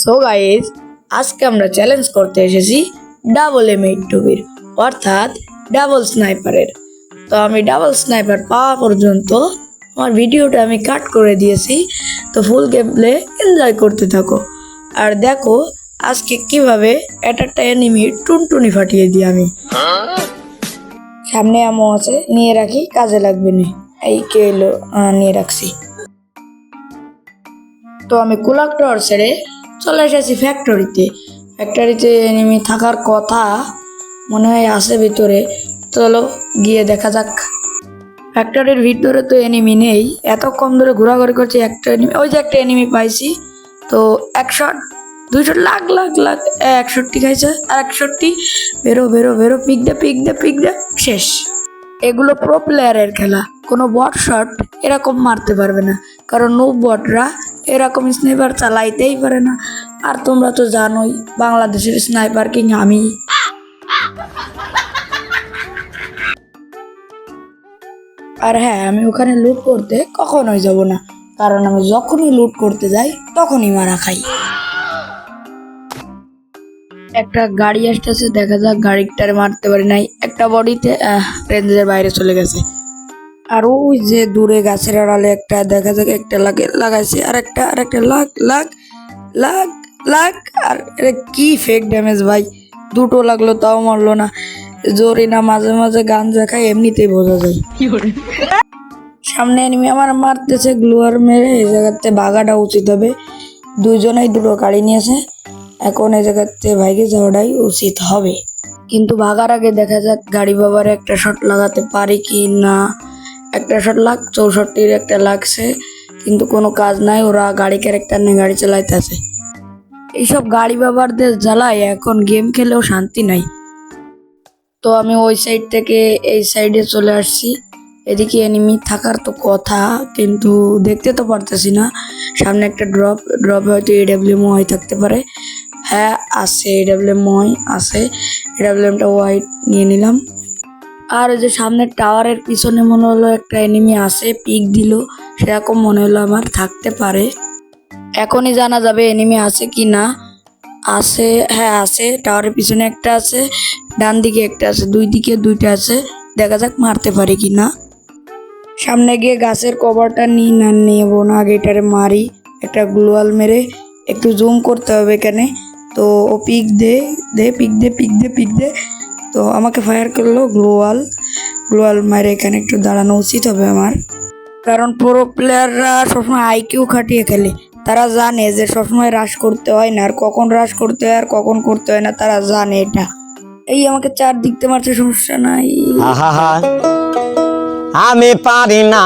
So guys, আজকে আমরা challenge করতে এসেছি ডাবল M8 অর্থাৎ ডাবল স্নাইপারের। তো আমি ডাবল স্নাইপার পাওয়া পর্যন্ত আমার ভিডিওটা আমি কাট করে দিয়েছি। তো ফুল গেম প্লে এনজয় করতে থাকো আর দেখো আজকে কিভাবে একটা এনিমি টুনটুনি ফাটিয়ে দিই আমি। সামনে আমও আছে, নিয়ে রাখি, কাজে লাগবে না। এই কে এলো, নিয়ে রাখছি। তো আমি কুলাক টাওয়ার ছেড়ে চলে এসেছি ফ্যাক্টরিতে এনিমি থাকার কথা মনে হয় আছে ভিতরে। চলো গিয়ে দেখা যাক। ফ্যাক্টরির ভিতরে তো এনিমি নেই, এতক্ষণ ধরে ঘোরাঘুরি করছি। একটা এনিমি, ওই যে একটা এনিমি পাইছি। তো 100 200 লাখ লাখ লাখ 61 খাইছে আর 61। বেরো বেরো বেরো, পিক দে শেষ। এগুলো প্রো প্লেয়ারের খেলা, কোনো বট শট এরকম মারতে পারবে না, কারণ নো বটরা এরকম স্নাইপার চালাইতেই পারে না। আর তোমরা তো জানোই বাংলাদেশের স্নাইপার কিং আমি। আর হ্যাঁ, আমি ওখানে লুট করতে কখনোই যাব না, কারণ আমি যখনই লুট করতে যাই তখনই মারা খাই। একটা গাড়ি আসতেছে, দেখা যাক। গাড়িটারে মারতে পারি নাই, একটা বডিতে রেঞ্জের বাইরে চলে গেছে। আর ওই যে দূরে গাছের আড়ালে একটা দেখা যাক, একটা লাগাইছে, আর একটা লাখ লাখ লাখ লাখ। আর এটা কি ফেক ড্যামেজ ভাই, দুটো লাগলো তাও মারলো না। জোরে না মাঝে মাঝে গাঞ্জা খাই, এমনিতেই বোঝা যায়। সামনে এনিমি আমার মারতেছে, গ্লুয়ার মেরে এই জায়গাতে ভাগাটা উচিত হবে। দুইজনেই দুটো গাড়ি নিয়েছে, এখন এই জায়গাতে ভাইকে যাওয়াটাই উচিত হবে। কিন্তু ভাগার আগে দেখা যাক গাড়ি বাবার একটা শট লাগাতে পারি কি না। একটা শট লাগ, 64 একটা লাগছে, কিন্তু কোনো কাজ নাই। ওরা গাড়ি ক্যারেক্টার নিয়ে গাড়ি চালাইতে আছে। এইসব গাড়ি বাবারদের জ্বালায় এখন গেম খেলেও শান্তি নাই। তো আমি ওই সাইড থেকে এই সাইডে চলে আসছি। এদিকে এনিমি থাকার তো কথা, কিন্তু দেখতে তো পারতেছি না। সামনে একটা ড্রপে হয়তো AWM ওয়াই থাকতে পারে। হ্যাঁ আছে, AWM ওয়াই আছে। AWMটা ওয়াইট নিয়ে নিলাম। আর ওই যে সামনের টাওয়ারের পিছনে মনে হলো একটা এনিমি আছে, পিক দিল, সেরকম মনে হলো আমার। থাকতে পারে, এখনই জানা যাবে এনিমি আছে কি না। আছে, হ্যাঁ আছে, টাওয়ারের পিছনে একটা আছে, ডান দিকে একটা আছে, দুই দিকে দুইটা আছে। দেখা যাক মারতে পারি কি না। সামনে গিয়ে গাছের কভারটা নেবো না, আগে এটারে মারি। একটা গ্লোয়াল মেরে একটু জুম করতে হবে এখানে। তো ও পিক দে পিক দে। তো আমাকে ফায়ার করলো গ্লোয়াল মারে। এখানে একটু দাঁড়ানো উচিত হবে আমার, কারণ প্রো প্লেয়াররা সবসময় IQ খাটিয়ে খেলে। তারা জানে যে সবসময় রাশ করতে হয় না, আর কখন রাশ করতে হয় আর কখন করতে হয় না তারা জানে এটা। এই আমাকে 4 দিক থেকে মারছে, সমস্যা নাই। আমি পারি না।